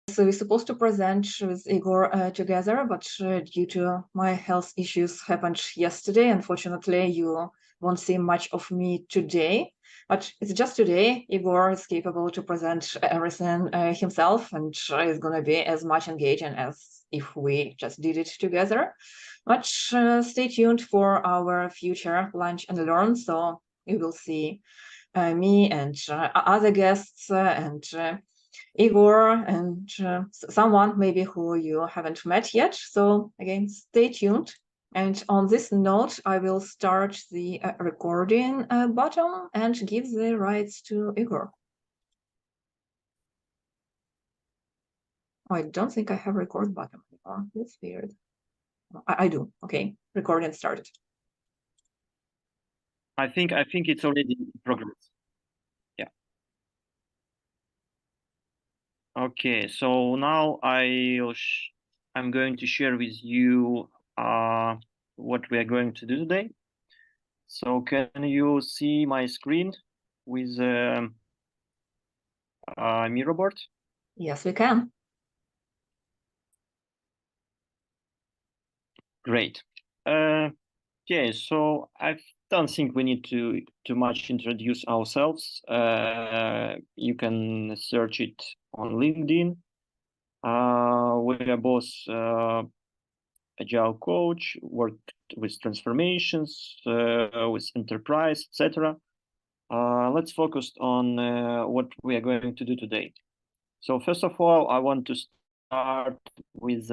So we're supposed to present with Igor together, but due to my health issues happened yesterday, unfortunately, you won't see much of me today. But it's just today. Igor is capable to present everything himself, and is going to be as much engaging as if we just did it together. But stay tuned for our future lunch and learn. So you will see me and other guests and Igor and someone maybe who you haven't met yet. So again, stay tuned. And on this note, I will start the recording button and give the rights to Igor. Oh, I don't think I have record button anymore. That's weird. I do. Okay, recording started. I think it's already in progress. Yeah. Okay, so now I'm going to share with you what we are going to do today. So can you see my screen with mirror board? Yes, we can. Great. Okay, so I don't think we need to too much introduce ourselves. You can search it on LinkedIn. We are both Agile coach, worked with transformations, with enterprise, etc. Let's focus on what we are going to do today. So first of all, I want to start with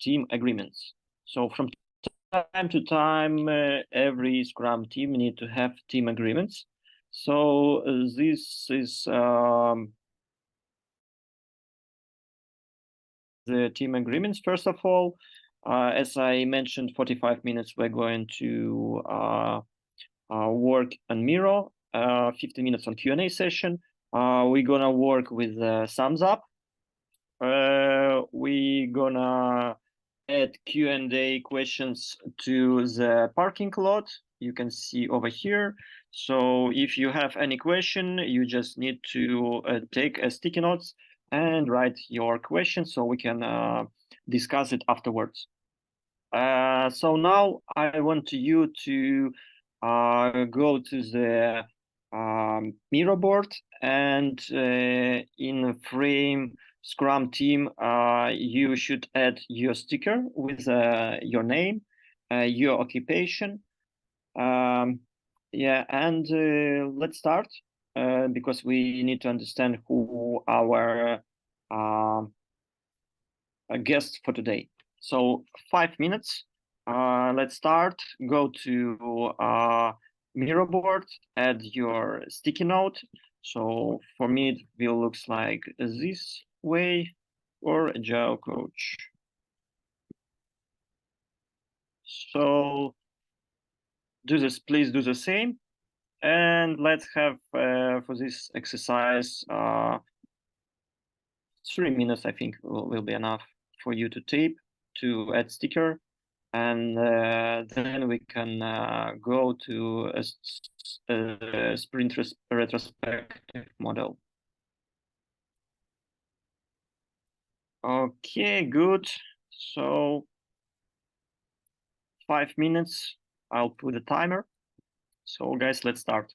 team agreements. So from time to time, every Scrum team need to have team agreements. So this is the team agreements. First of all, as I mentioned, 45 minutes we're going to work on Miro, 15 minutes on Q&A session. We're gonna work with thumbs up. We're gonna add Q&A questions to the parking lot. You can see over here. So if you have any question, you just need to take a sticky notes and write your question so we can discuss it afterwards. So now I want you to go to the Miro board and in frame Scrum team, you should add your sticker with your name, your occupation. Yeah, and let's start because we need to understand who our guest for today. So 5 minutes. Let's start. Go to Miro board, add your sticky note. So for me, it will looks like this way for Agile coach. So please do the same. And let's have for this exercise 3 minutes, I think will be enough for you to tape, to add sticker, and then we can go to a sprint retrospective model. Okay, good. So 5 minutes, I'll put a timer. So guys, let's start.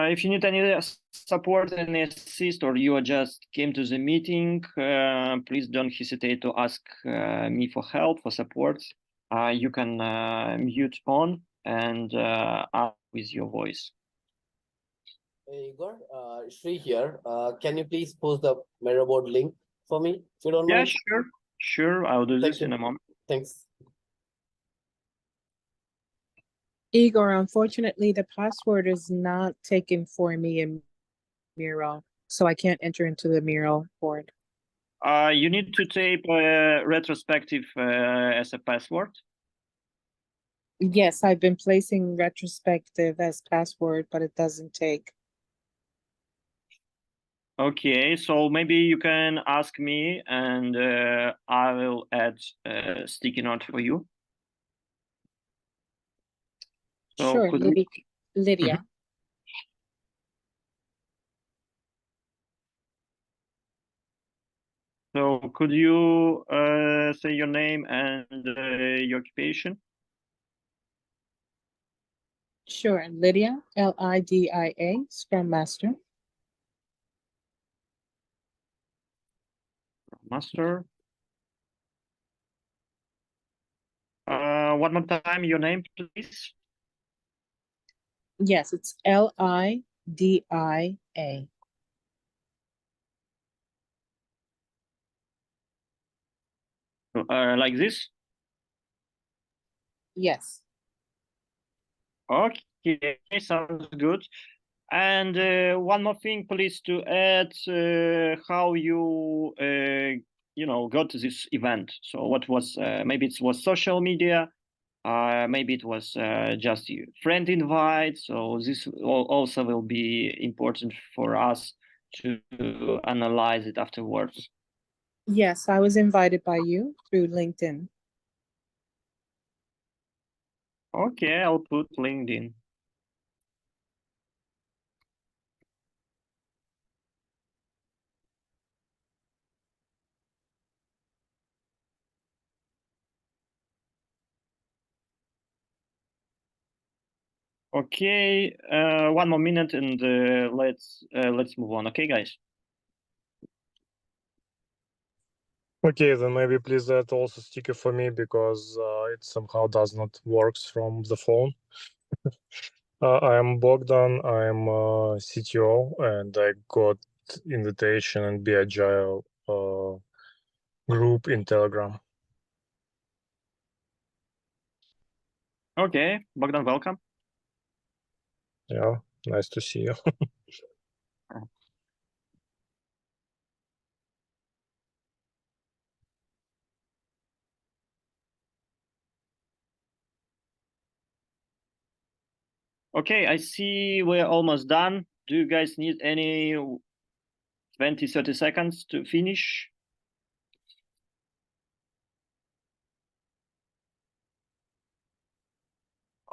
If you need any support and assist, or you just came to the meeting, please don't hesitate to ask me for help, for support. You can mute on and ask with your voice. Hey, Igor, Shri here. Can you please post the Miro board link for me, if you don't mind? Yeah, sure. I'll do this in a moment. Thanks. Igor, unfortunately, the password is not taken for me in Miro, so I can't enter into the Miro board. You need to type retrospective as a password. Yes, I've been placing retrospective as password, but it doesn't take. Okay, so maybe you can ask me and I will add a sticky note for you. So Sure, could you... Lydia. So could you say your name and your occupation? Sure, Lydia, Lidia, Scrum Master. Master. One more time, your name, please. Yes, it's Lidia. Like this? Yes. Okay, sounds good. And one more thing, please, to add how you got to this event. So what was maybe it was social media, maybe it was just your friend invite. So this also will be important for us to analyze it afterwards. Yes, I was invited by you through LinkedIn. Okay, I'll put LinkedIn. Okay, one more minute and let's move on. Okay, guys. Okay, then maybe please add also sticker for me because it somehow does not works from the phone. I am Bogdan. I'm CTO, and I got invitation and be Agile group in Telegram. Okay, Bogdan, welcome. Yeah, nice to see you. Okay, I see we're almost done. Do you guys need any 20, 30 seconds to finish?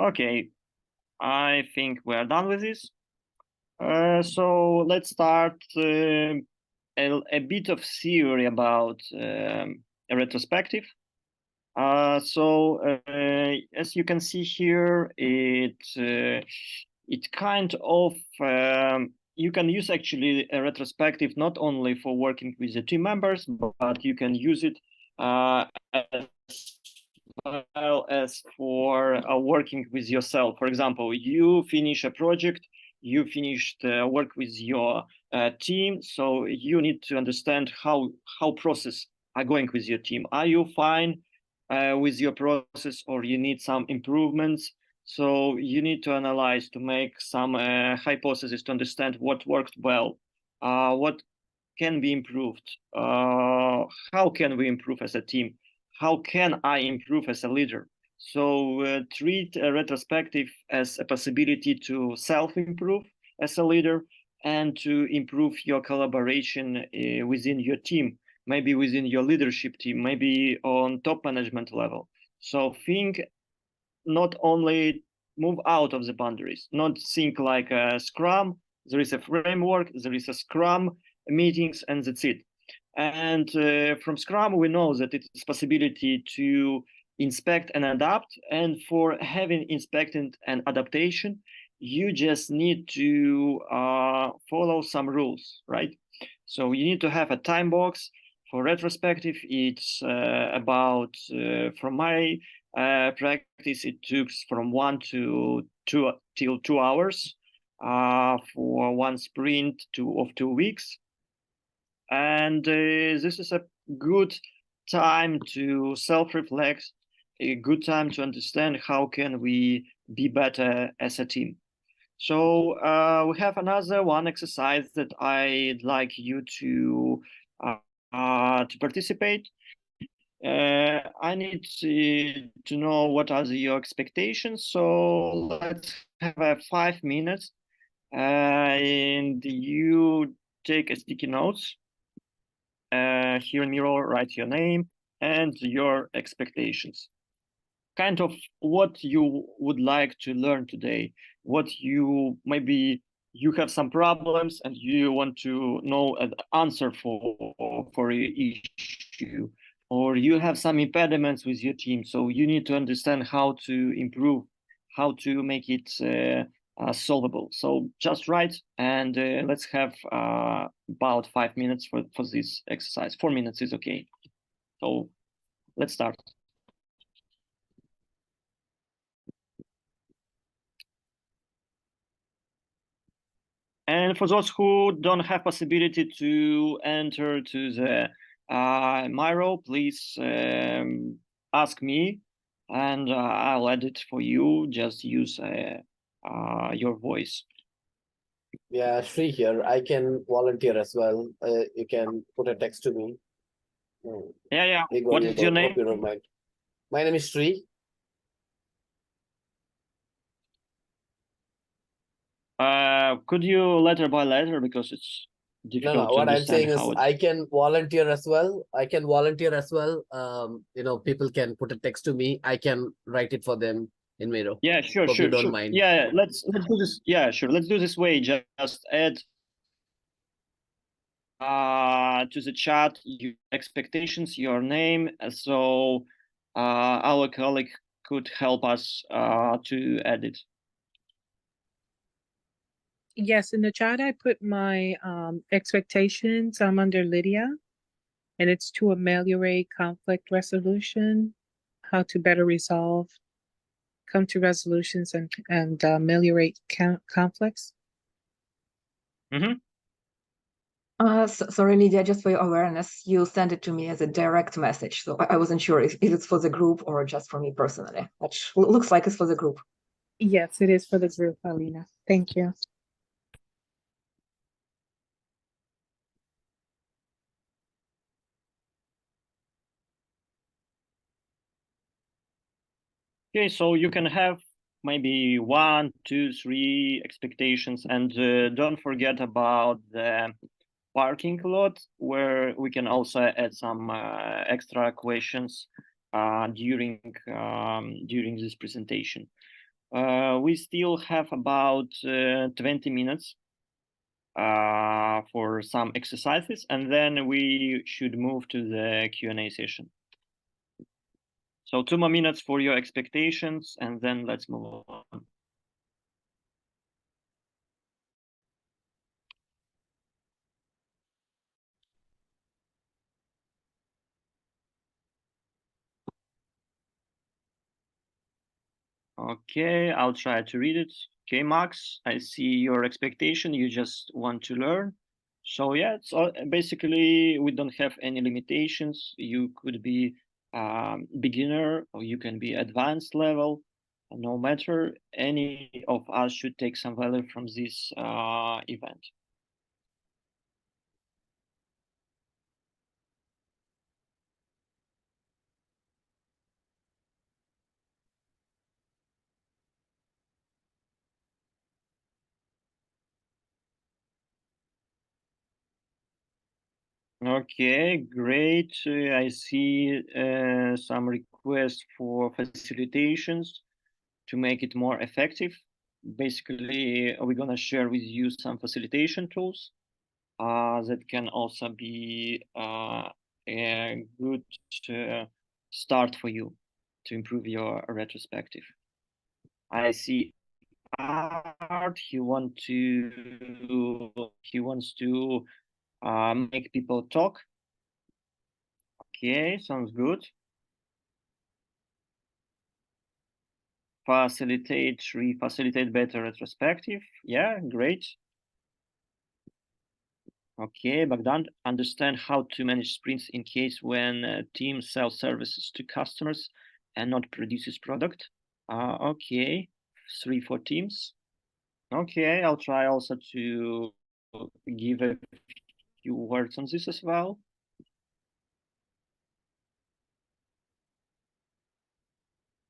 Okay, I think we're done with this. So let's start a bit of theory about a retrospective. So as you can see here, it kind of you can use actually a retrospective not only for working with the team members, but you can use it as well as for working with yourself. For example, you finish a project, you finished work with your team, so you need to understand how process are going with your team. Are you fine with your process, or you need some improvements? So you need to analyze to make some hypothesis to understand what worked well, what can be improved, how can we improve as a team, how can I improve as a leader. So treat a retrospective as a possibility to self-improve as a leader and to improve your collaboration within your team, maybe within your leadership team, maybe on top management level. So think not only move out of the boundaries, not think like a Scrum, there is a framework, there is a Scrum meetings, and that's it. And from Scrum, we know that it is possibility to inspect and adapt. And for having inspected and adaptation, you just need to follow some rules, right? So you need to have a time box. For retrospective, it's about, from my practice, it took from 1 to 2 till 2 hours for one sprint of 2 weeks. And this is a good time to self-reflect, a good time to understand how can we be better as a team. So we have another one exercise that I'd like you to participate. I need to know what are your expectations. So let's have 5 minutes, and you take a sticky notes. Here in Miro, write your name and your expectations. Kind of what you would like to learn today, what you maybe you have some problems and you want to know an answer for your issue, or you have some impediments with your team, so you need to understand how to improve, how to make it solvable. So just write, and let's have about 5 minutes for this exercise. 4 minutes is okay. So let's start. And for those who don't have possibility to enter to the Miro, please ask me, and I'll edit for you. Just use your voice. Yeah, Shri here. I can volunteer as well. You can put a text to me. Yeah. Igor, What is your name? hope you don't mind. My name is Shri. Could you letter by letter, because it's difficult No. to What I'm understand saying is, how it... I can volunteer as well. People can put a text to me. I can write it for them in Miro. Yeah, sure. Hope you don't mind. Yeah, let's do this. Yeah, sure. Let's do this way. Just add to the chat your expectations, your name, so our colleague could help us to edit. Yes, in the chat I put my expectations. I'm under Lydia, and it's to ameliorate conflict resolution, how to better resolve, come to resolutions, and ameliorate conflicts. Mm-hmm. Sorry, Lydia, just for your awareness, you sent it to me as a direct message. So I wasn't sure if it's for the group or just for me personally, which looks like it's for the group. Yes, it is for the group, Alina. Thank you. Okay, so you can have maybe 1, 2, 3 expectations, and don't forget about the parking lot, where we can also add some extra questions during this presentation. We still have about 20 minutes for some exercises, and then we should move to the Q&A session. So 2 more minutes for your expectations, and then let's move on. Okay, I'll try to read it. Okay, Max, I see your expectation. You just want to learn. So yeah, it's basically we don't have any limitations. You could be beginner, or you can be advanced level. No matter, any of us should take some value from this event. Okay, great. I see some requests for facilitations to make it more effective. Basically, we're gonna share with you some facilitation tools that can also be a good start for you to improve your retrospective. I see Art. He wants to make people talk. Okay, sounds good. Facilitate better retrospective. Yeah, great. Okay, Bogdan, understand how to manage sprints in case when a team sells services to customers and not produces product. Okay, 3 for teams. Okay, I'll try also to give a few words on this as well.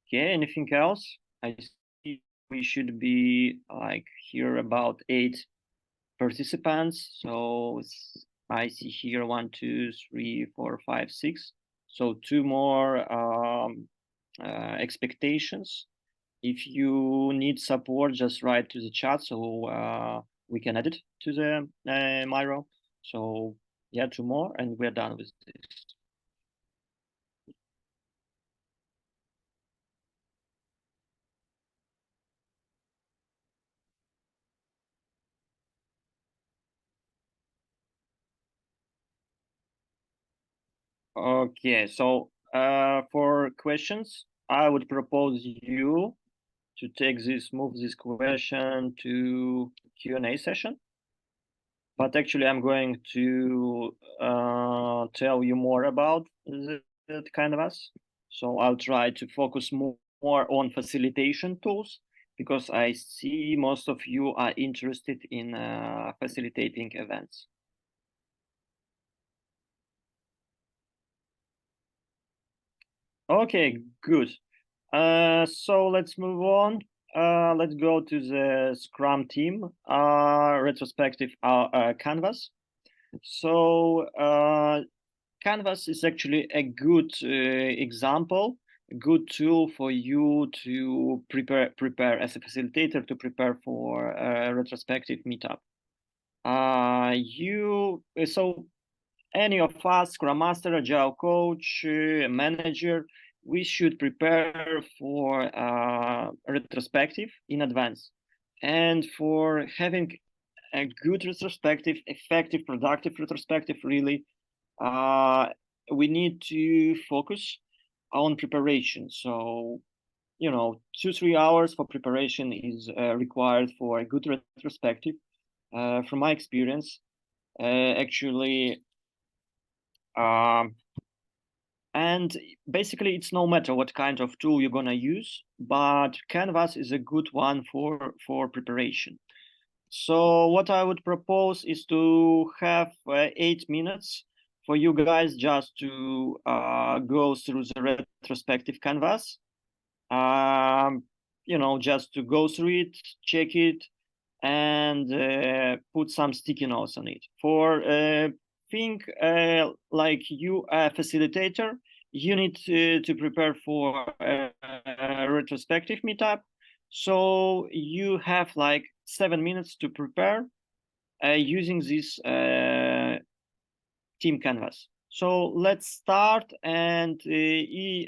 Okay, anything else? I see we should be like here about 8 participants. So I see here 1, 2, 3, 4, 5, 6. So 2 more expectations. If you need support, just write to the chat so we can add it to the Miro. So yeah, 2 more, and we're done with this. Okay, so for questions, I would propose you to move this question to Q&A session. But actually, I'm going to tell you more about the Canvas. So I'll try to focus more on facilitation tools, because I see most of you are interested in facilitating events. Okay, good. So let's move on. Let's go to the Scrum team, retrospective Canvas. So Canvas is actually a good example, a good tool for you to prepare as a facilitator to prepare for a retrospective meetup. So any of us, Scrum Master, Agile coach, manager, we should prepare for a retrospective in advance. And for having a good retrospective, effective, productive retrospective, really, we need to focus on preparation. So, 2-3 hours for preparation is required for a good retrospective. From my experience, actually, and basically, it's no matter what kind of tool you're gonna use, but Canvas is a good one for preparation. So what I would propose is to have 8 minutes for you guys just to go through the retrospective Canvas. Just to go through it, check it, and put some sticky notes on it. For think like you a facilitator, you need to prepare for a retrospective meetup. So you have like 7 minutes to prepare using this team Canvas. So let's start, and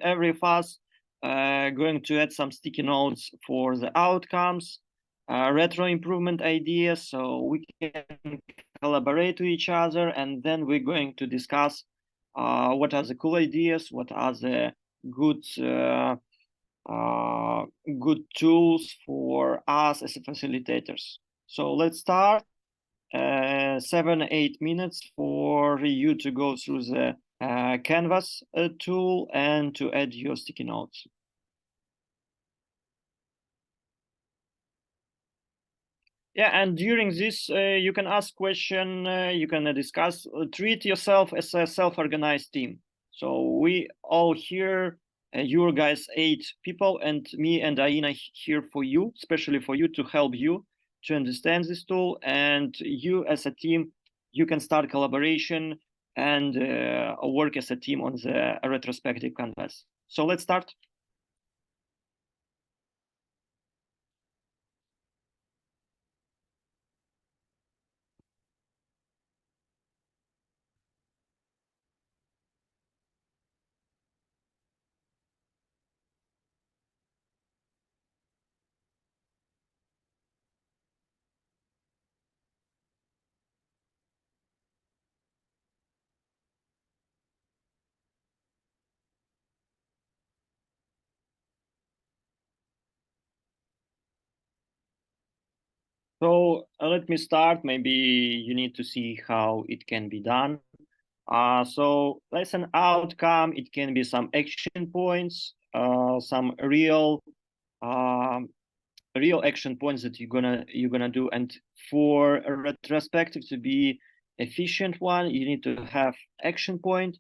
every of us going to add some sticky notes for the outcomes, retro improvement ideas, so we can collaborate with each other, and then we're going to discuss what are the cool ideas, what are the good tools for us as facilitators. So let's start. 7-8 minutes for you to go through the Canvas tool and to add your sticky notes. Yeah, and during this, you can ask question, you can discuss, treat yourself as a self-organized team. So we all here, your guys 8 people, and me and Aina here for you, especially for you, to help you to understand this tool. And you as a team, you can start collaboration and work as a team on the retrospective Canvas. So let's start. So let me start. Maybe you need to see how it can be done. So lesson outcome, it can be some action points, some real action points that you're gonna do. And for a retrospective to be efficient one, you need to have action point.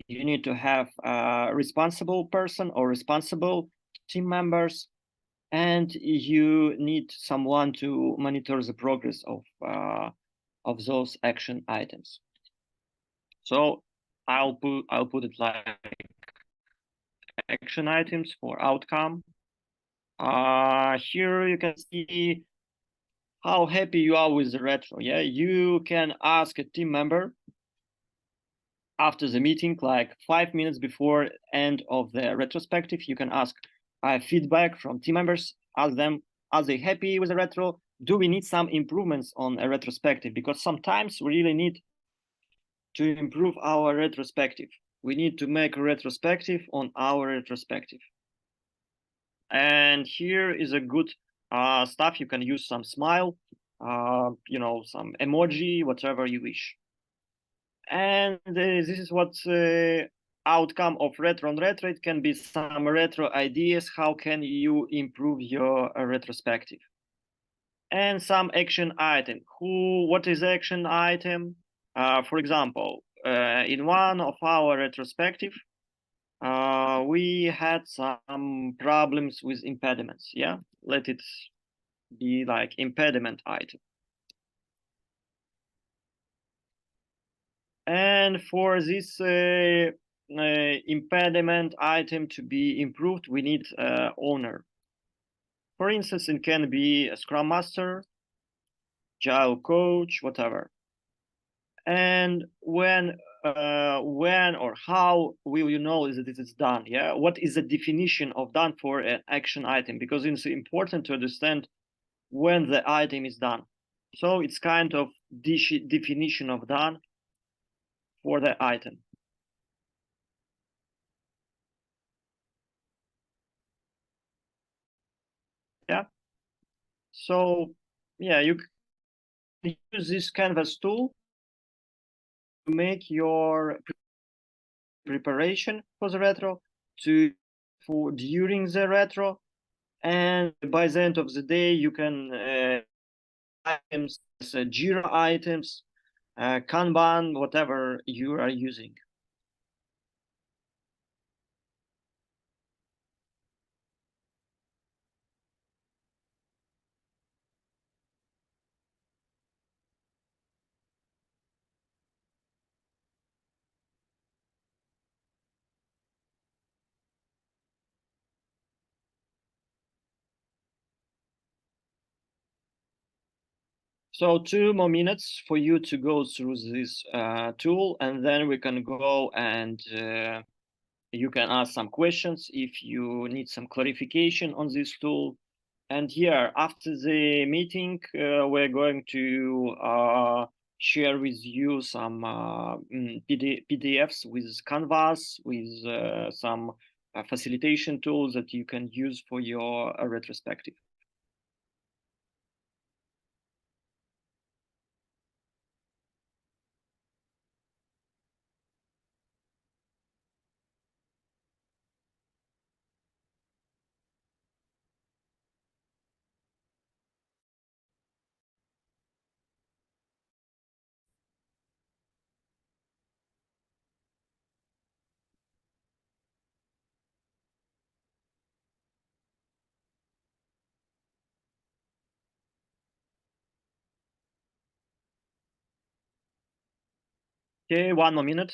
You need to have a responsible person or responsible team members. and you need someone to monitor the progress of those action items. So I'll put it like action items for outcome. Here you can see how happy you are with the retro. Yeah, you can ask a team member after the meeting, like 5 minutes before end of the retrospective. You can ask feedback from team members. Ask them, are they happy with the retro? Do we need some improvements on a retrospective? Because sometimes we really need to improve our retrospective. We need to make a retrospective on our retrospective. And here is a good stuff. You can use some smile, some emoji, whatever you wish. And this is what outcome of retro on retro. It can be some retro ideas. How can you improve your retrospective? And some action item. What is action item? For example, in one of our retrospective, we had some problems with impediments. Yeah, let it be like impediment item. And for this impediment item to be improved, we need owner. For instance, it can be a Scrum Master, Agile coach, whatever. And when or how will you know that it is done? Yeah, what is the definition of done for an action item? Because it's important to understand when the item is done. So it's kind of definition of done for the item. Yeah. So yeah, you can use this canvas tool to make your preparation for the retro, for during the retro, and by the end of the day you can items, Jira items, Kanban, whatever you are using. So 2 more minutes for you to go through this tool, and then we can go and you can ask some questions if you need some clarification on this tool. And here, after the meeting, we're going to share with you some PDFs with Canvas, with some facilitation tools that you can use for your retrospective. Okay, 1 more minute.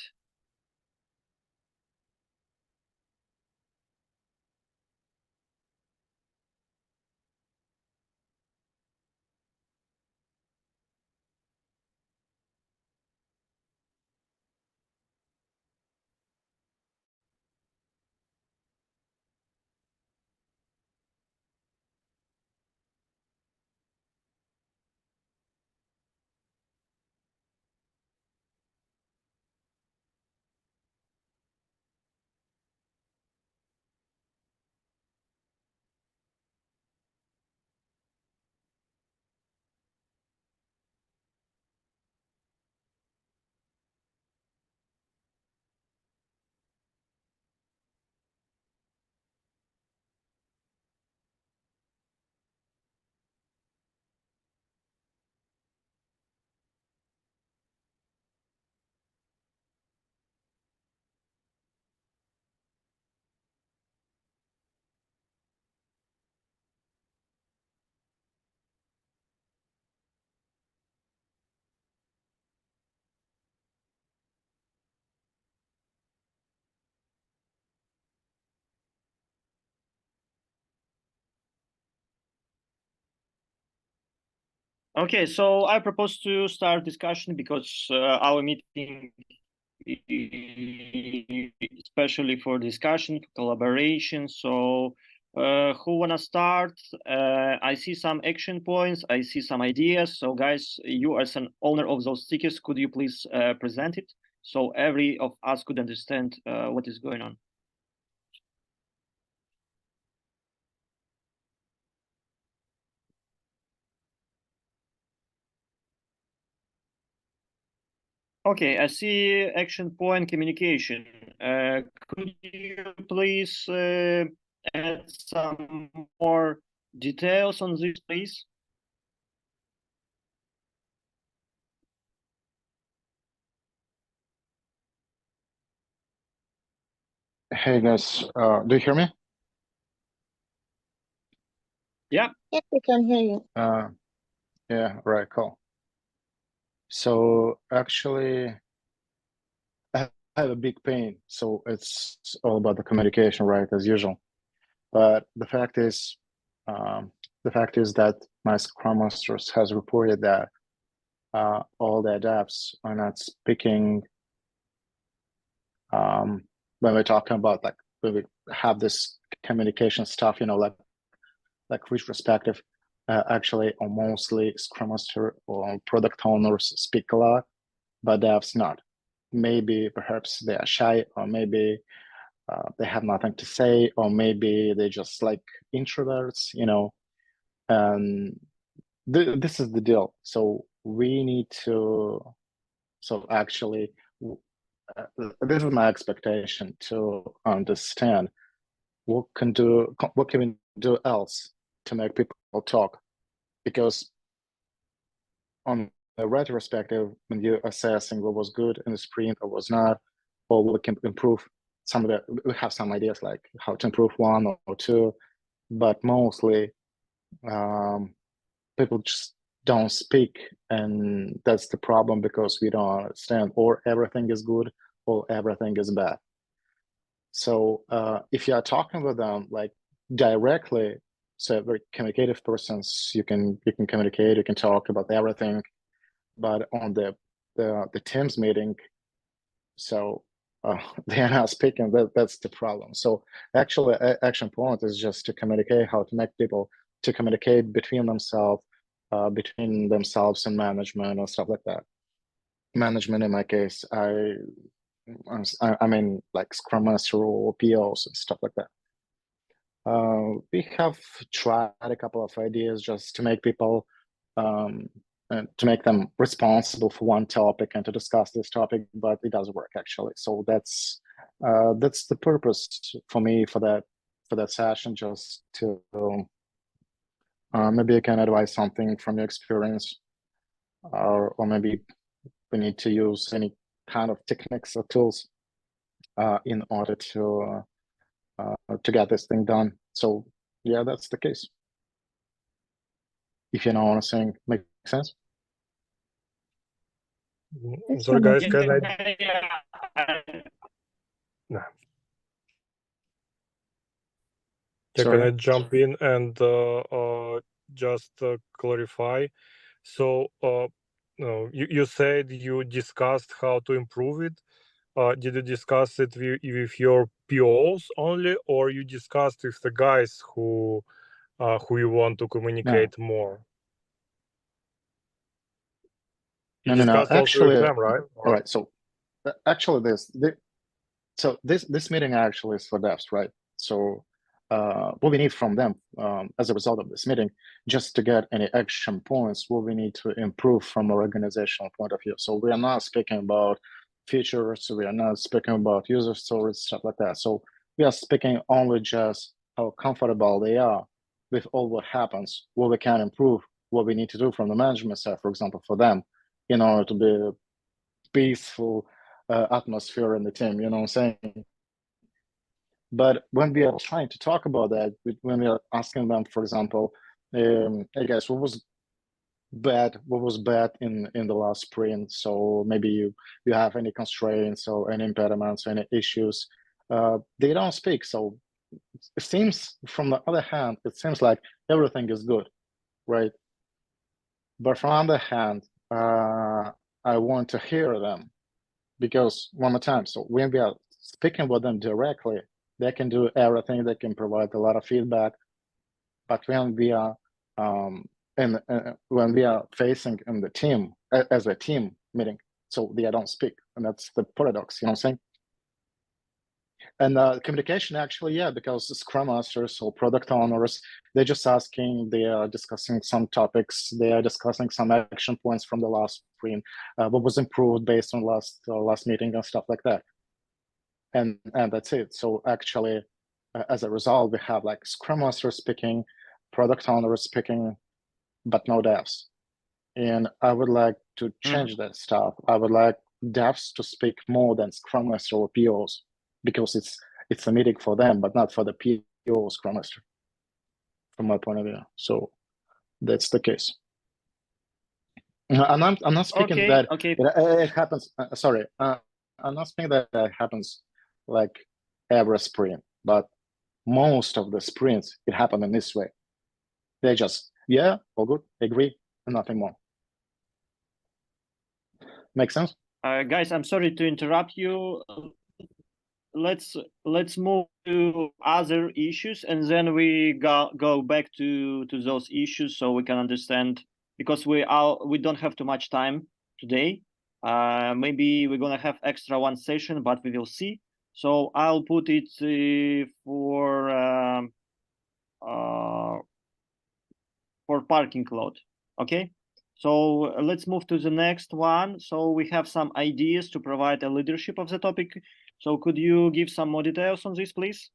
Okay, so I propose to start discussion because our meeting, especially for discussion, collaboration. So who wanna start? I see some action points. I see some ideas. So guys, you as an owner of those stickers, could you please present it so every of us could understand what is going on? Okay, I see action point communication. Could you please add some more details on this, please? Hey guys, do you hear me? Yeah. Yes, we can hear you. Yeah, right, cool. So actually, I have a big pain. So it's all about the communication, right, as usual. But the fact is that my Scrum Masters has reported that all the adapts are not speaking when we're talking about like when we have this communication stuff, like retrospective. Actually, or mostly Scrum Master or product owners speak a lot, but devs not. Maybe perhaps they are shy, or maybe they have nothing to say, or maybe they just like introverts, And this is the deal. So we need to. So actually, this is my expectation to understand what can we do else to make people talk, because on the retrospective, when you're assessing what was good in the sprint or was not, or we can improve we have some ideas like how to improve one or two, but mostly people just don't speak, and that's the problem, because we don't understand, or everything is good or everything is bad. So if you are talking with them like directly, so very communicative persons, you can communicate, you can talk about everything. But on the Teams meeting, so they're not speaking. That's the problem. So actually, action point is just to communicate, how to make people to communicate between themselves and management and stuff like that. Management, in my case, I mean like Scrum Master or POs and stuff like that. We have tried a couple of ideas just to make people to make them responsible for one topic and to discuss this topic, but it doesn't work actually. So that's the purpose for me for that session, just to maybe I can advise something from your experience, or maybe we need to use any kind of techniques or tools in order to get this thing done. So yeah, that's the case. If you know what I'm saying, makes sense. So guys, can I? No. Yeah, can I jump in and just clarify? So you said you discussed how to improve it. Did you discuss it with your POs only, or you discussed with the guys who you want to communicate more? You discussed actually, also with them, right? All right. So actually, this meeting actually is for devs, right? So what we need from them as a result of this meeting, just to get any action points, what we need to improve from an organizational point of view. So we are not speaking about features, we are not speaking about user stories, stuff like that. So we are speaking only just how comfortable they are with all what happens, what we can improve, what we need to do from the management side, for example, for them, in order to be a peaceful atmosphere in the team, you know what I'm saying? But when we are trying to talk about that, when we are asking them, for example, hey guys, what was bad in the last sprint? So maybe you have any constraints or any impediments or any issues. They don't speak. So it seems, from the other hand, it seems like everything is good, right? But from the other hand, I want to hear them, because one more time, so when we are speaking with them directly, they can do everything, they can provide a lot of feedback. But when we are when we are facing in the team as a team meeting, so they don't speak, and that's the paradox, you know what I'm saying? And communication, actually, yeah, because the Scrum Masters or product owners, they're just asking, they are discussing some topics, they are discussing some action points from the last sprint, what was improved based on last meeting and stuff like that. And that's it. So actually, as a result, we have like Scrum Masters speaking, product owners speaking, but no devs. And I would like to change that stuff. I would like devs to speak more than Scrum Master or POs, because it's a meeting for them, but not for the PO or Scrum Master, from my point of view. So that's the case. I'm not speaking that it happens. Sorry, I'm not speaking that it happens like every sprint, but most of the sprints it happened in this way. They just, yeah, all good, agree, and nothing more. Make sense? Guys, I'm sorry to interrupt you. Let's move to other issues, and then we go back to those issues, so we can understand, because we don't have too much time today. Maybe we're gonna have extra one session, but we will see. So I'll put it for parking lot. Okay. So let's move to the next one. So we have some ideas to provide a leadership of the topic. So could you give some more details on this, please?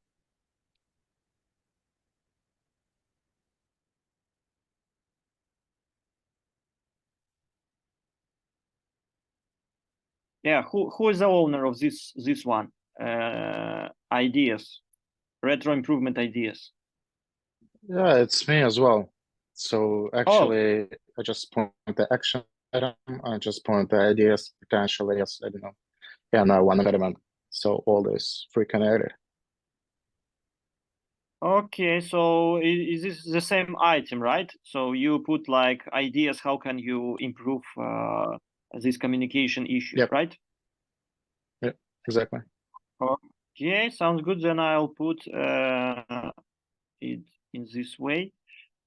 Yeah, who is the owner of this one? Ideas, retro improvement ideas. Yeah, it's me as well. So actually, I just point the action item, I just point the ideas, potentially, yes, I don't know. Yeah, no, one element. So all this free connected. Okay, so is this the same item, right? So you put like ideas, how can you improve this communication issue, Yep. right? Yeah, exactly. Okay, sounds good. Then I'll put it in this way.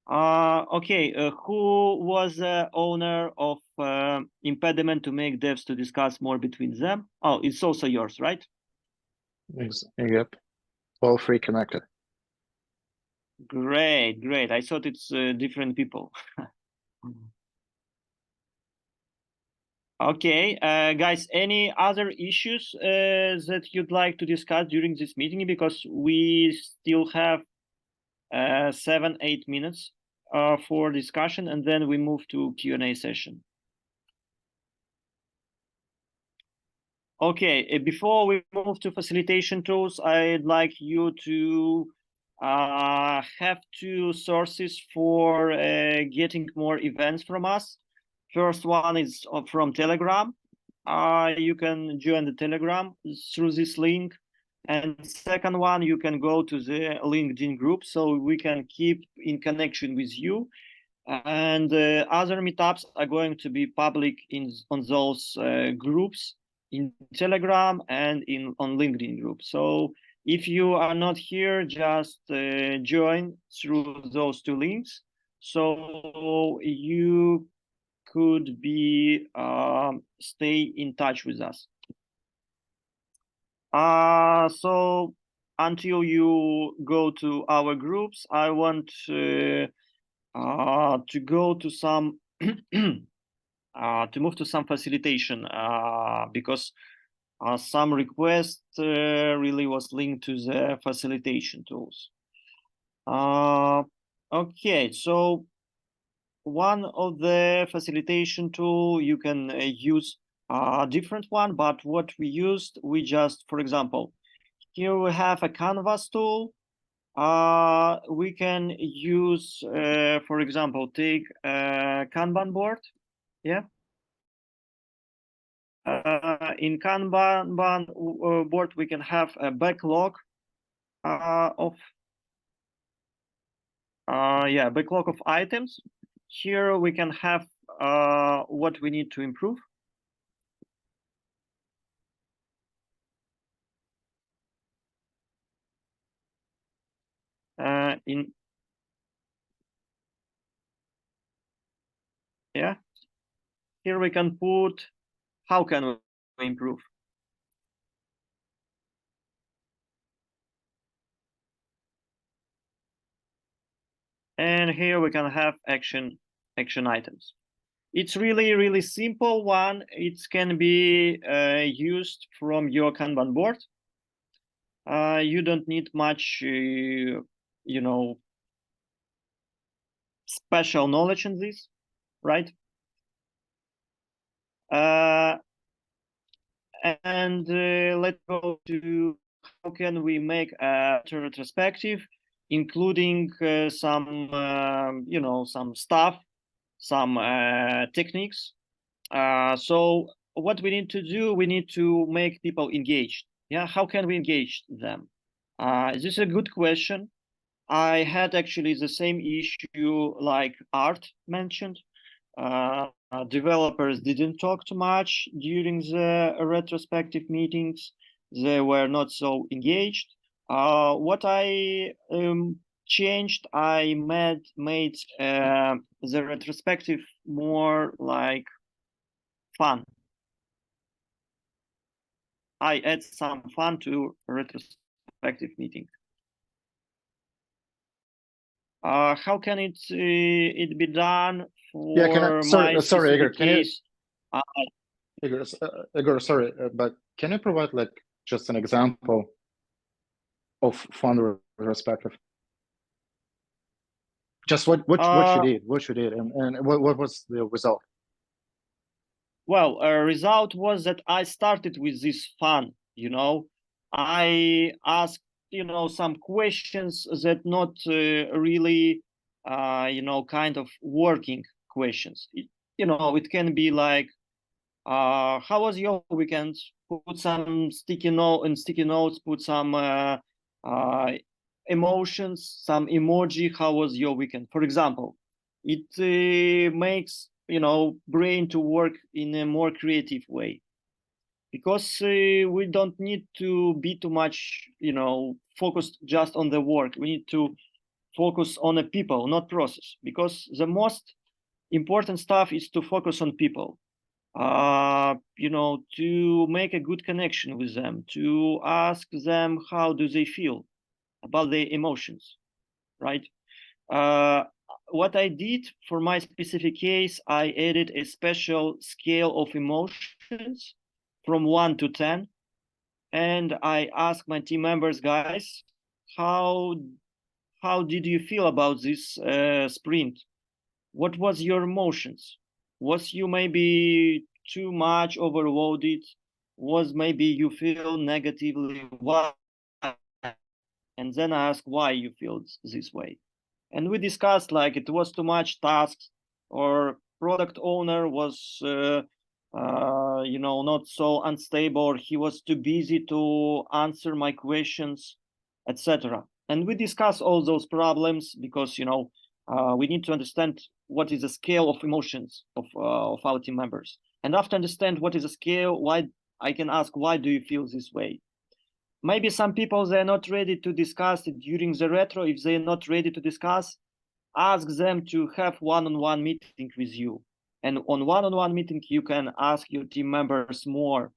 Okay, who was the owner of impediment to make devs to discuss more between them? Oh, it's also yours, right? Yep, all free connected. Great, great. I thought it's different people. Okay, guys, any other issues that you'd like to discuss during this meeting? Because we still have 7-8 minutes for discussion, and then we move to Q&A session. Okay, before we move to facilitation tools, I'd like you to have two sources for getting more events from us. First one is from Telegram. You can join the Telegram through this link. And second one, you can go to the LinkedIn group, so we can keep in connection with you. And other meetups are going to be public on those groups in Telegram and on LinkedIn group. So if you are not here, just join through those two links, so you could be stay in touch with us. So until you go to our groups, I want to go to some to move to some facilitation, because some request really was linked to the facilitation tools. Okay, so one of the facilitation tool, you can use a different one, but what we used, we just, for example, here we have a canvas tool. We can use, for example, take a Kanban board. Yeah. In Kanban board, we can have a backlog of backlog of items. Here we can have what we need to improve. Here we can put how can we improve. And here we can have action items. It's really simple one. It can be used from your Kanban board. You don't need much, special knowledge in this, right? Let's go to how can we make a retrospective, including some, some stuff, some techniques. So what we need to do, we need to make people engaged. Yeah, how can we engage them? This is a good question. I had actually the same issue like Art mentioned. Developers didn't talk too much during the retrospective meetings. They were not so engaged. What I changed, I made the retrospective more like fun. I add some fun to retrospective meeting. How can it be done for sorry, Igor, case? Igor, sorry, but can you provide like just an example of fun retrospective? Just what you did, and what was the result? Well, a result was that I started with this fun. I asked some questions that not really kind of working questions. It can be like, how was your weekend? Put some sticky notes, put some emotions, some emoji. How was your weekend? For example, it makes brain to work in a more creative way, because we don't need to be too much focused just on the work. We need to focus on the people, not process, because the most important stuff is to focus on people. To make a good connection with them, to ask them how do they feel about their emotions, right? What I did for my specific case, I added a special scale of emotions from 1 to 10. And I asked my team members, guys, how did you feel about this sprint? What was your emotions? Was you maybe too much overloaded? Was maybe you feel negatively? Why? And then I asked why you feel this way. And we discussed like it was too much tasks, or product owner was not so unstable, or he was too busy to answer my questions, etc. And we discuss all those problems, because we need to understand what is the scale of emotions of our team members. And after understand what is the scale, why I can ask, why do you feel this way? Maybe some people, they're not ready to discuss it during the retro. If they're not ready to discuss, ask them to have one-on-one meeting with you. And on one-on-one meeting, you can ask your team members more.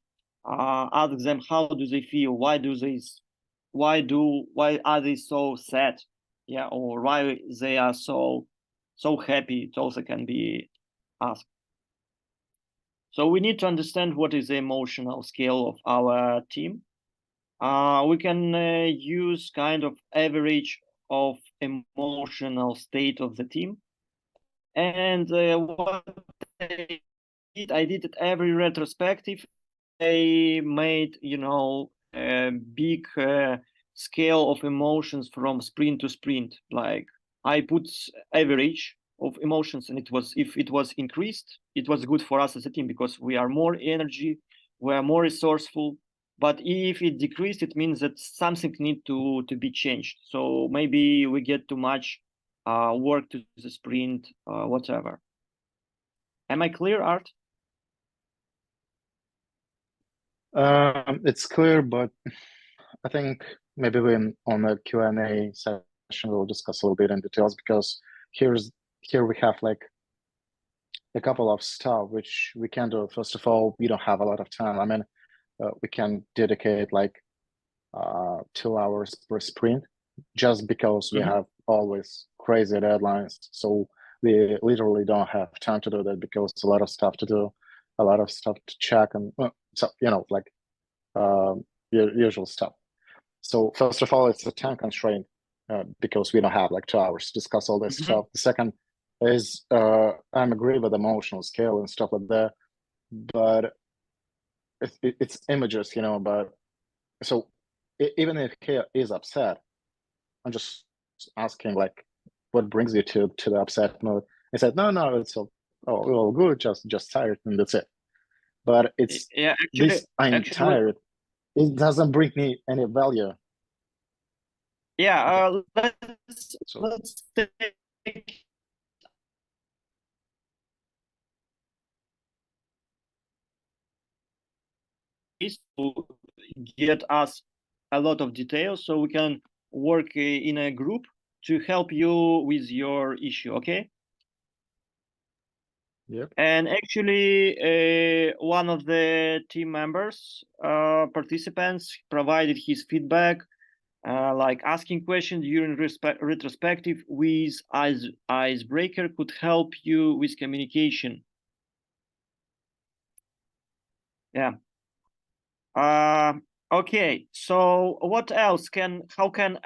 Ask them how do they feel, why are they so sad, yeah, or why they are so happy. It also can be asked. So we need to understand what is the emotional scale of our team. We can use kind of average of emotional state of the team. And what I did at every retrospective, I made a big scale of emotions from sprint to sprint. Like I put average of emotions, and if it was increased, it was good for us as a team, because we are more energy, we are more resourceful. But if it decreased, it means that something needs to be changed. So maybe we get too much work to the sprint, whatever. Am I clear, Art? It's clear, but I think maybe on the Q&A session we'll discuss a little bit in details, because here we have like a couple of stuff which we can do. First of all, we don't have a lot of time. I mean, we can dedicate like 2 hours per sprint, just because we have always crazy deadlines. So we literally don't have time to do that, because a lot of stuff to do, a lot of stuff to check, and so like usual stuff. So first of all, it's a time constraint, because we don't have like 2 hours to discuss all this stuff. The second is I'm agree with emotional scale and stuff like that, but it's images, but so even if he is upset, I'm just asking like, what brings you to the upset mode? He said, no, it's all good, just tired, and that's it. But it's this I'm tired. It doesn't bring me any value. Yeah, let's take to get us a lot of details so we can work in a group to help you with your issue, okay? Yep. And actually, one of the team members, participants, provided his feedback, like asking questions during retrospective with icebreaker could help you with communication. Yeah. Okay, so what else how can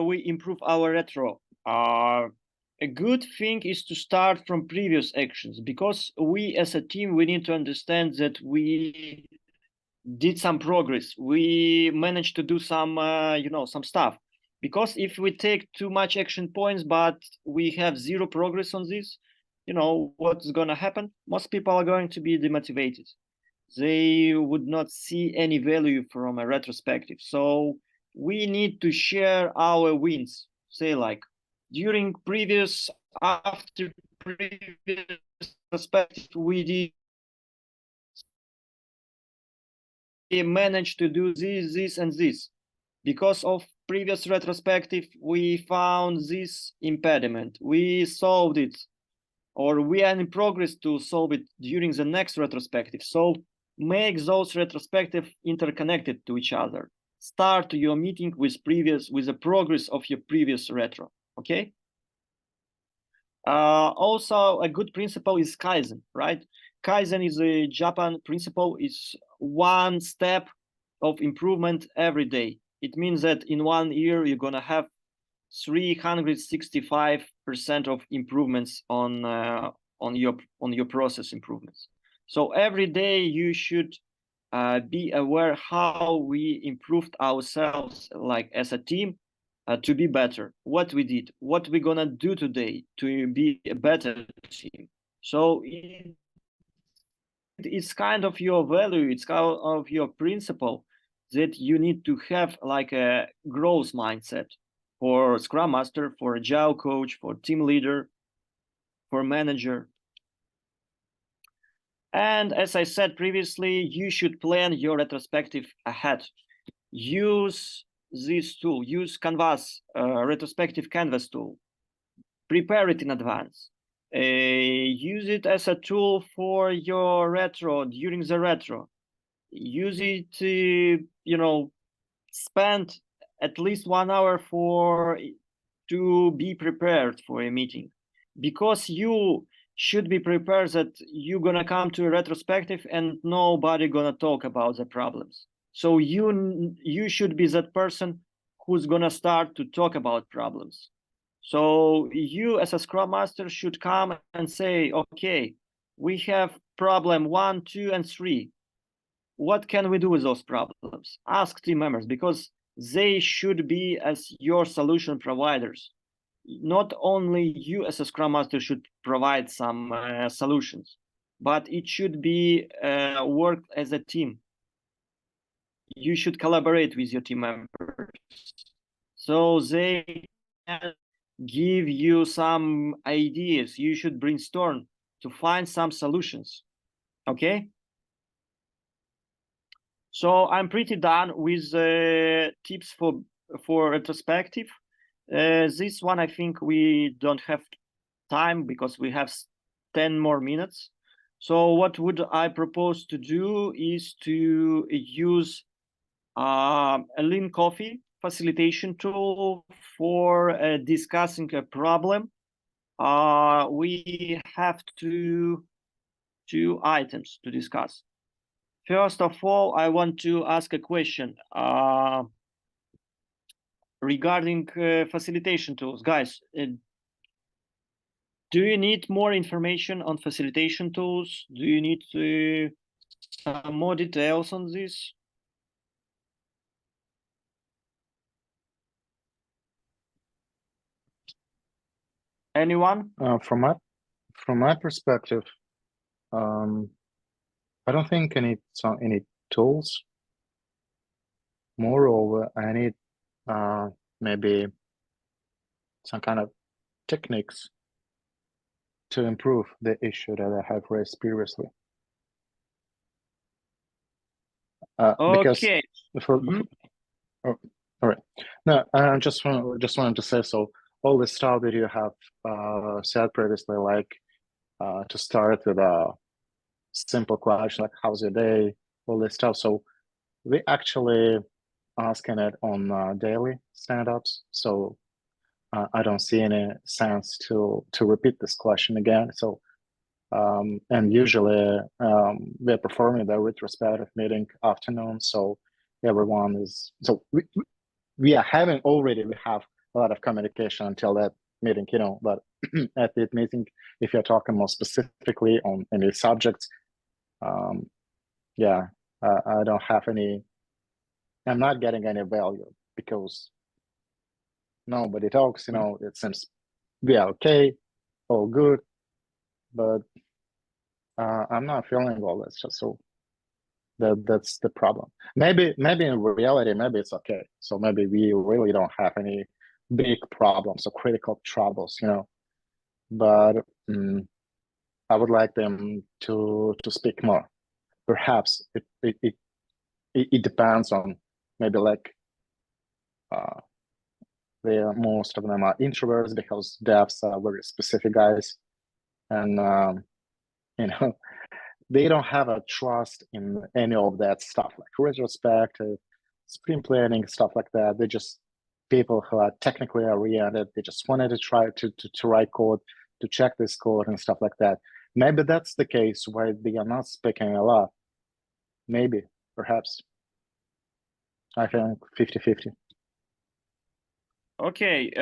we improve our retro? A good thing is to start from previous actions, because we as a team, we need to understand that we did some progress. We managed to do some, some stuff. Because if we take too much action points, but we have zero progress on this, what's going to happen? Most people are going to be demotivated. They would not see any value from a retrospective. So we need to share our wins. Say like, after previous retrospective, we managed to do this, and this. Because of previous retrospective, we found this impediment. We solved it, or we are in progress to solve it during the next retrospective. So make those retrospective interconnected to each other. Start your meeting with the progress of your previous retro, okay? Also, a good principle is Kaizen, right? Kaizen is a Japan principle. It's one step of improvement every day. It means that in 1 year, you're gonna have 365% of improvements on your process improvements. So every day you should be aware how we improved ourselves, like as a team, to be better. What we did, what we're gonna do today to be a better team. So it's kind of your value, it's kind of your principle that you need to have like a growth mindset for Scrum Master, for Agile coach, for team leader, for manager. And as I said previously, you should plan your retrospective ahead. Use this tool, use Canvas, retrospective Canvas tool. Prepare it in advance. Use it as a tool for your retro, during the retro. Use it to, spend at least 1 hour to be prepared for a meeting, because you should be prepared that you're gonna come to a retrospective and nobody gonna talk about the problems. So you should be that person who's gonna start to talk about problems. So you as a Scrum Master should come and say, okay, we have problem 1, 2, and 3. What can we do with those problems? Ask team members, because they should be as your solution providers. Not only you as a Scrum Master should provide some solutions, but it should be worked as a team. You should collaborate with your team members, so they can give you some ideas. You should brainstorm to find some solutions. Okay. So I'm pretty done with tips for retrospective. This one, I think we don't have time because we have 10 more minutes. So what would I propose to do is to use a Lean Coffee facilitation tool for discussing a problem. We have two items to discuss. First of all, I want to ask a question regarding facilitation tools. Guys, do you need more information on facilitation tools? Do you need some more details on this? Anyone? From my perspective, I don't think I need any tools. Moreover, I need maybe some kind of techniques to improve the issue that I have raised previously. Because Okay. all right. No, I just wanted to say, so all the stuff that you have said previously, like to start with a simple question like "How's your day?" all this stuff. So we actually asking it on daily stand-ups. So I don't see any sense to repeat this question again. So and usually we're performing the retrospective meeting afternoon. So everyone is, so we have a lot of communication until that meeting, you know, but at that meeting, if you're talking more specifically on any subjects, yeah, I don't have any, I'm not getting any value because nobody talks, you know, it seems we are okay, all good, but I'm not feeling all this, just so that's the problem. Maybe in reality, maybe it's okay. So maybe we really don't have any big problems or critical troubles, you know. But I would like them to speak more. Perhaps it depends on maybe like most of them are introverts because devs are very specific guys, and you know, they don't have a trust in any of that stuff like retrospective, sprint planning, stuff like that. They're just people who are technically oriented. They just wanted to try to write code, to check this code and stuff like that. Maybe that's the case why they are not speaking a lot. Maybe, perhaps. I think 50-50. Okay,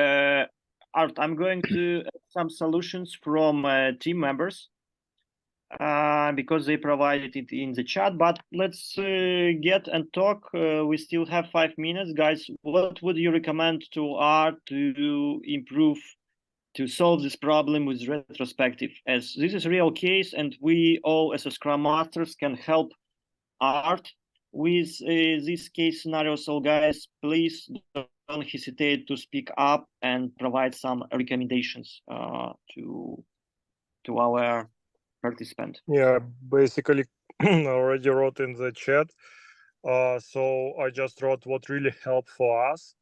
Art, I'm going to some solutions from team members because they provided it in the chat, but let's get and talk. We still have 5 minutes. Guys, what would you recommend to Art to improve, to solve this problem with retrospective? As this is a real case and we all as a Scrum Masters can help Art with this case scenario. So guys, please don't hesitate to speak up and provide some recommendations to our participant. Yeah, basically I already wrote in the chat. So I just wrote what really helped for us.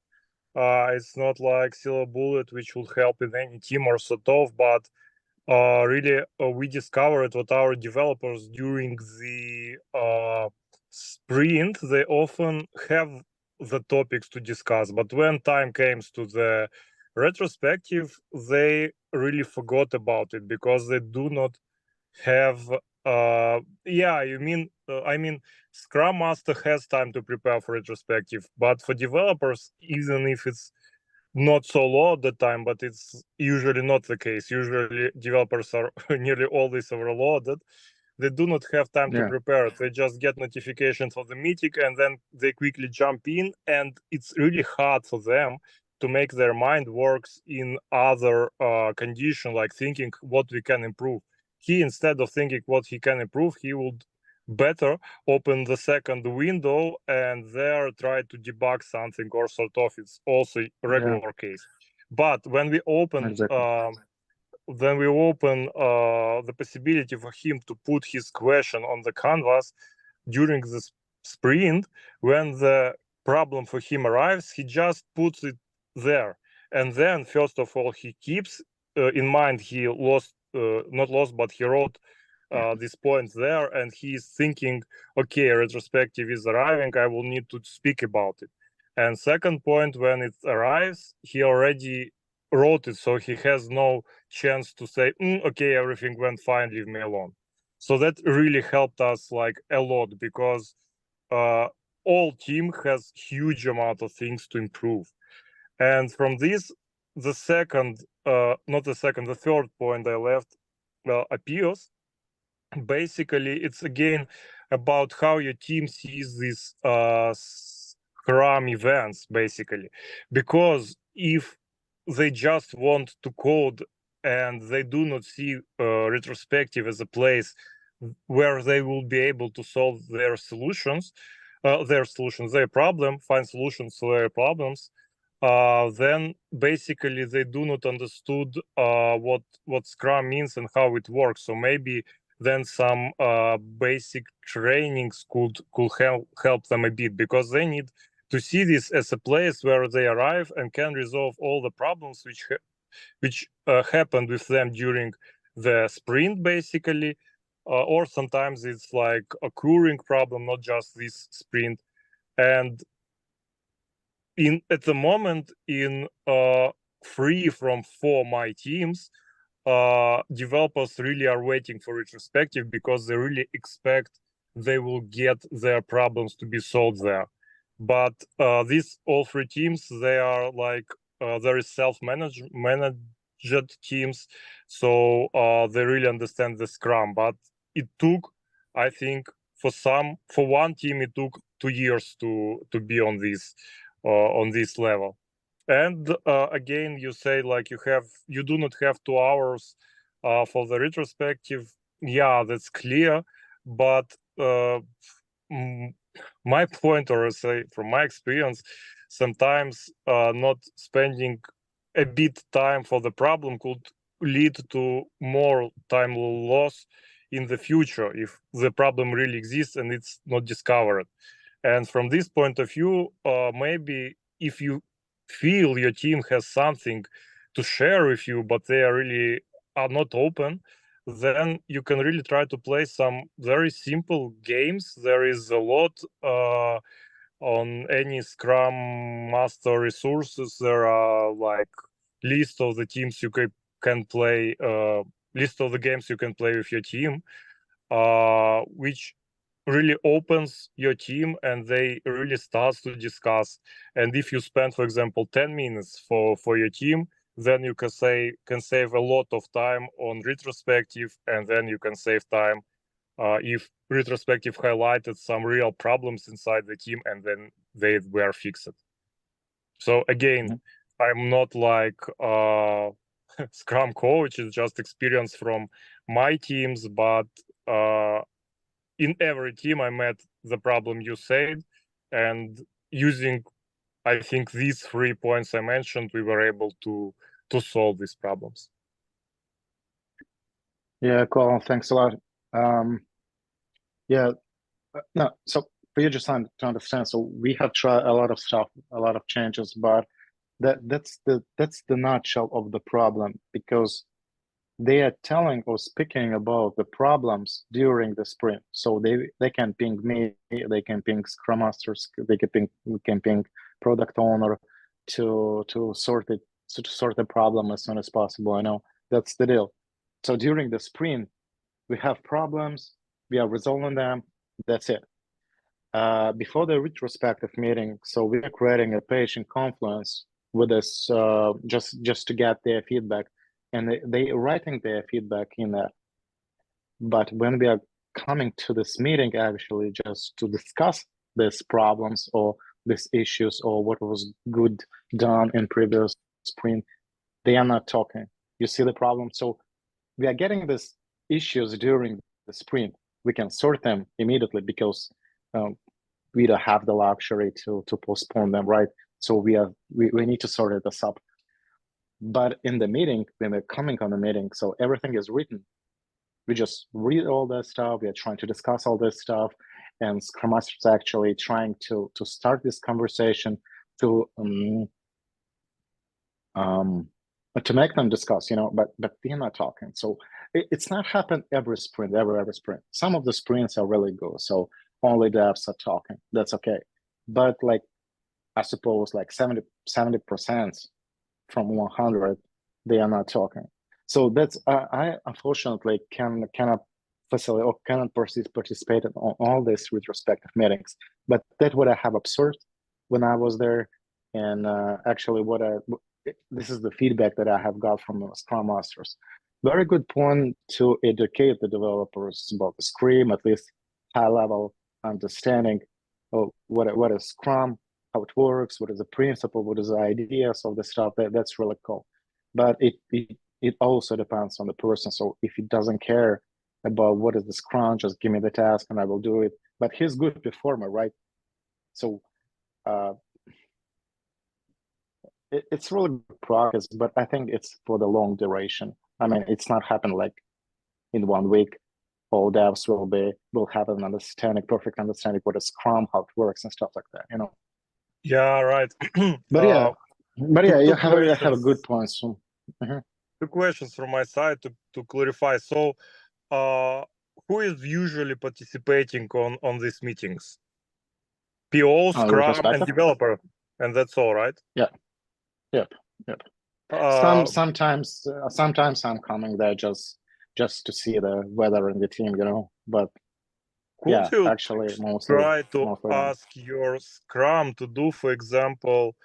It's not like silver bullet which will help in any team or sort of, but really we discovered what our developers during the sprint, they often have the topics to discuss, but when time comes to the retrospective, they really forgot about it because they do not have yeah, you mean I mean Scrum Master has time to prepare for retrospective, but for developers, even if it's not so low at the time, but it's usually not the case. Usually developers are nearly always overloaded. They do not have time to prepare it. They just get notifications of the meeting and then they quickly jump in, and it's really hard for them to make their mind works in other condition, like thinking what we can improve. He, instead of thinking what he can improve, he would better open the second window and there try to debug something or sort of. It's also a regular case. But when we opened then we open the possibility for him to put his question on the canvas during the sprint. When the problem for him arrives, he just puts it there. And then, first of all, he keeps in mind he lost, not lost, but he wrote this point there, and he's thinking, okay, retrospective is arriving, I will need to speak about it. And second point, when it arrives, he already wrote it, so he has no chance to say, okay, everything went fine, leave me alone. So that really helped us like a lot, because all team has huge amount of things to improve. And from this, the third point I left appears. Basically, it's again about how your team sees these Scrum events, basically. Because if they just want to code and they do not see retrospective as a place where they will be able to solve their problem, find solutions to their problems, then basically they do not understood what Scrum means and how it works. So maybe then some basic trainings could help them a bit, because they need to see this as a place where they arrive and can resolve all the problems which happened with them during the sprint, basically, or sometimes it's like occurring problem, not just this sprint. And at the moment, in 3 from 4 my teams, developers really are waiting for retrospective, because they really expect they will get their problems to be solved there. But these all 3 teams, they are like very self-managed teams, so they really understand the Scrum. But it took, I think, for one team, it took 2 years to be on this level. And again, you say like you do not have 2 hours for the retrospective. Yeah, that's clear. But my point, or say from my experience, sometimes not spending a bit time for the problem could lead to more time loss in the future if the problem really exists and it's not discovered. And from this point of view, maybe if you feel your team has something to share with you, but they are not open, then you can really try to play some very simple games. There is a lot on any Scrum Master resources. There are like list of the teams you can play, list of the games you can play with your team, which really opens your team and they really start to discuss. And if you spend, for example, 10 minutes for your team, then you can save a lot of time on retrospective, and then you can save time if retrospective highlighted some real problems inside the team and then they were fixed. So again, I'm not like Scrum coach, it's just experience from my teams, but in every team I met the problem you said, and using, I think, these 3 points I mentioned, we were able to solve these problems. Yeah, cool. Thanks a lot. Yeah, no, so for you just to understand, so we have tried a lot of stuff, a lot of changes, but that's the nutshell of the problem, because they are telling or speaking about the problems during the sprint. So they can ping me, they can ping Scrum Masters, we can ping product owner to sort the problem as soon as possible. I know that's the deal. So during the sprint, we have problems, we are resolving them, that's it. Before the retrospective meeting, so we are creating a page in Confluence with us just to get their feedback, and they writing their feedback in there. But when we are coming to this meeting, actually just to discuss these problems or these issues or what was good done in previous sprint, they are not talking. You see the problem? So we are getting these issues during the sprint. We can sort them immediately because we don't have the luxury to postpone them, right? So we need to sort this up. But in the meeting, when we're coming on the meeting, so everything is written. We just read all that stuff. We are trying to discuss all this stuff, and Scrum Master is actually trying to start this conversation to make them discuss, but they're not talking. So it's not happened every sprint, every sprint. Some of the sprints are really good, so only devs are talking. That's okay. But like, I suppose like 70% from 100, they are not talking. So that's I unfortunately cannot facilitate or cannot participate in all these retrospective meetings. But that's what I have observed when I was there, and actually this is the feedback that I have got from the Scrum Masters. Very good point to educate the developers about the Scrum, at least high level understanding of what is Scrum, how it works, what is the principle, what is the ideas of the stuff. That's really cool. But it also depends on the person. So if he doesn't care about what is the Scrum, just give me the task and I will do it. But he's good performer, right? So it's really good progress, but I think it's for the long duration. I mean, it's not happened like in 1 week. All devs will have an perfect understanding what is Scrum, how it works, and stuff like that. Yeah, right. But yeah, you have a good point. So, 2 questions from my side to clarify. So, who is usually participating on these meetings? PO, Scrum, and developer, and that's all, right? Yeah. Yep. Sometimes I'm coming there just to see the weather in the team, But could you actually, mostly try to ask your Scrum to do, for example,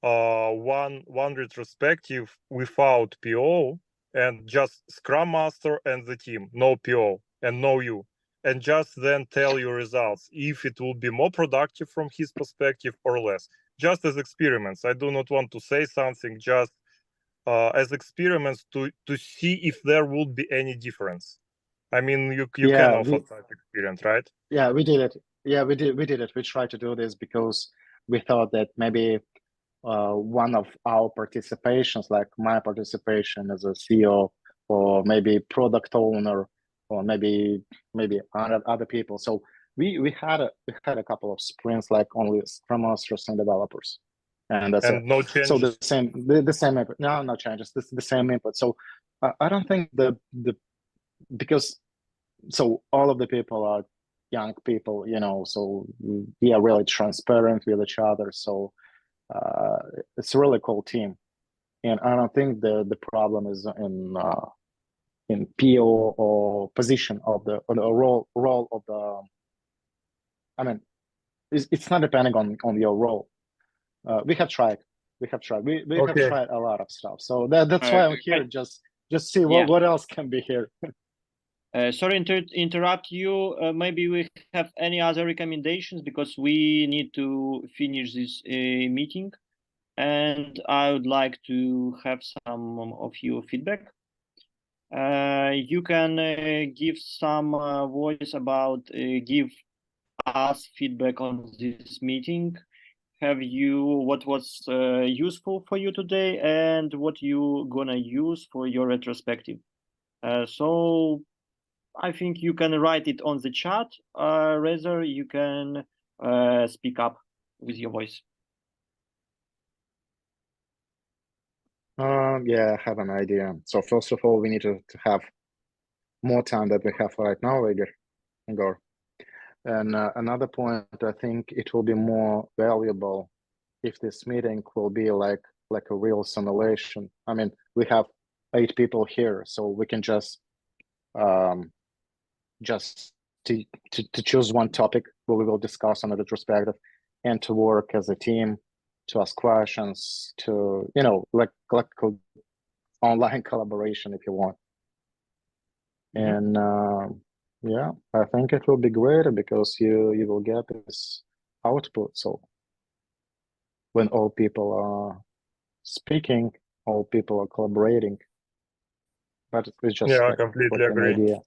one retrospective without PO and just Scrum Master and the team, no PO and no you, and just then tell your results if it will be more productive from his perspective or less, just as experiments. I do not want to say something, just as experiments to see if there would be any difference. I mean, you can offer such experience, right? Yeah, we did it. Yeah, we did it. We tried to do this because we thought that maybe one of our participations, like my participation as a CEO, or maybe product owner, or maybe other people. So we had a couple of sprints like only Scrum Masters and developers, and that's it. No changes. So the same input. No changes. This is the same input. So I don't think because so all of the people are young people, so we are really transparent with each other. So it's a really cool team, and I don't think the problem is in PO or position of the role of the. I mean, it's not depending on your role. We have tried. We have tried a lot of stuff. So that's why I'm here. Just see what else can be here. Sorry to interrupt you. Maybe we have any other recommendations because we need to finish this meeting, and I would like to have some of your feedback. You can give some voice about give us feedback on this meeting. What was useful for you today, and what you gonna use for your retrospective? So I think you can write it on the chat, rather you can speak up with your voice. Yeah, I have an idea. So first of all, we need to have more time that we have right now, Igor. And another point, I think it will be more valuable if this meeting will be like a real simulation. I mean, we have 8 people here, so we can just to choose one topic where we will discuss on the retrospective, and to work as a team, to ask questions, to like online collaboration if you want. And yeah, I think it will be great because you will get this output. So when all people are speaking, all people are collaborating. But it's just I completely agree. An idea.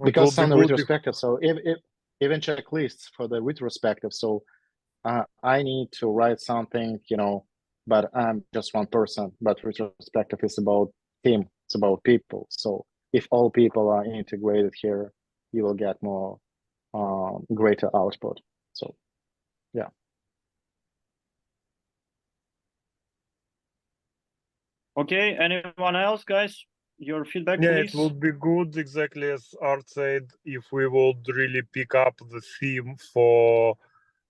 Because on the retrospective, so even checklists for the retrospective, so I need to write something, but I'm just one person. But retrospective is about team, it's about people. So if all people are integrated here, you will get more greater output. So yeah. Okay, anyone else, guys? Your feedback, Yeah, please. it would be good, exactly as Art said, if we would really pick up the theme for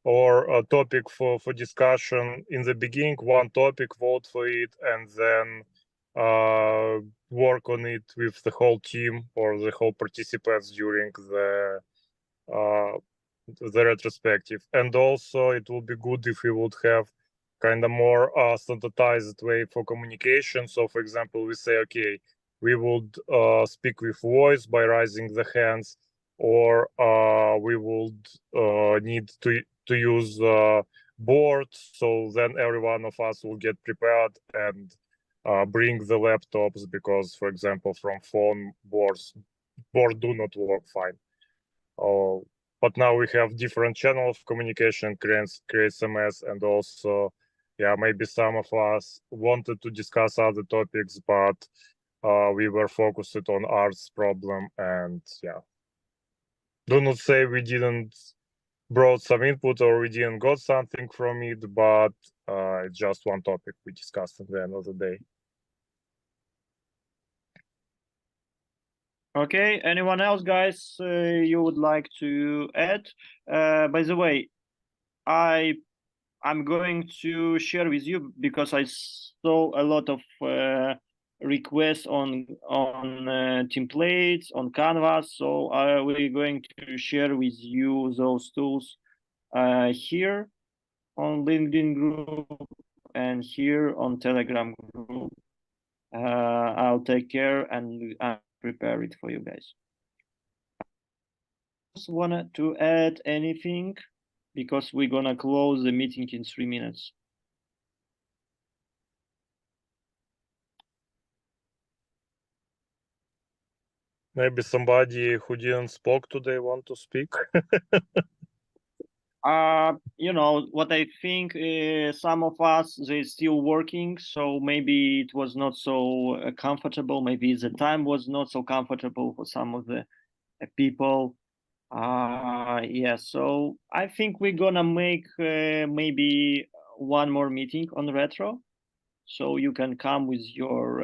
or a topic for discussion in the beginning, one topic, vote for it, and then work on it with the whole team or the whole participants during the retrospective. And also it would be good if we would have kind of more standardized way for communication. So for example, we say, okay, we would speak with voice by raising the hands, or we would need to use board. So then every one of us will get prepared and bring the laptops, because for example, from phone board do not work fine. But now we have different channel of communication, creates a mess. And also, yeah, maybe some of us wanted to discuss other topics, but we were focused on Art's problem. And yeah, do not say we didn't brought some input or we didn't got something from it, but it's just one topic we discussed at the end of the day. Okay, anyone else, guys, you would like to add? By the way, I'm going to share with you, because I saw a lot of requests on templates on Canvas. So we're going to share with you those tools here on LinkedIn group and here on Telegram group. I'll take care and I'll prepare it for you guys. Just wanted to add anything, because we're gonna close the meeting in 3 minutes. Maybe somebody who didn't spoke today want to speak. You know what I think, some of us, they're still working, so maybe it was not so comfortable. Maybe the time was not so comfortable for some of the people. Yeah, so I think we're gonna make maybe one more meeting on Retro, so you can come with your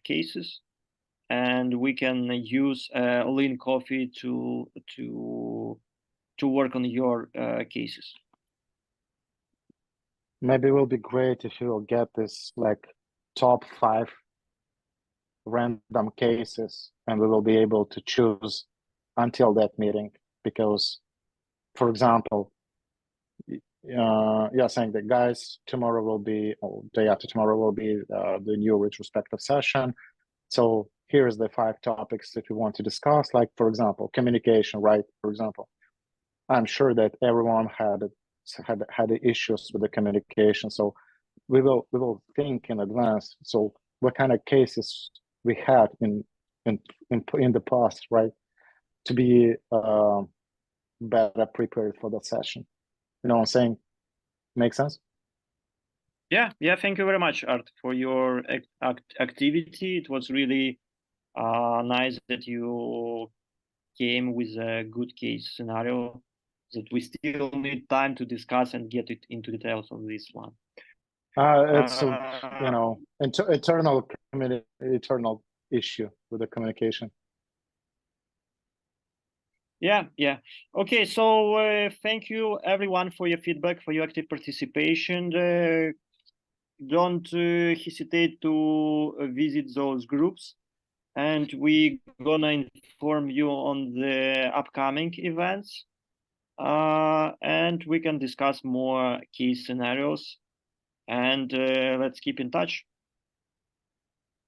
cases, and we can use Lean Coffee to work on your cases. Maybe it will be great if you will get this like top 5 random cases, and we will be able to choose until that meeting. Because, for example, you're saying that, guys, tomorrow will be, or day after tomorrow will be the new retrospective session. So here's the 5 topics that we want to discuss. Like, for example, communication, right? For example, I'm sure that everyone had issues with the communication. So we will think in advance. So what kind of cases we had in the past, right? To be better prepared for that session. You know what I'm saying? Make sense? Yeah, thank you very much, Art, for your activity. It was really nice that you came with a good case scenario that we still need time to discuss and get it into details on this one. It's eternal issue with the communication. Yeah. Okay, so thank you everyone for your feedback, for your active participation. Don't hesitate to visit those groups, and we're gonna inform you on the upcoming events, and we can discuss more case scenarios, and let's keep in touch.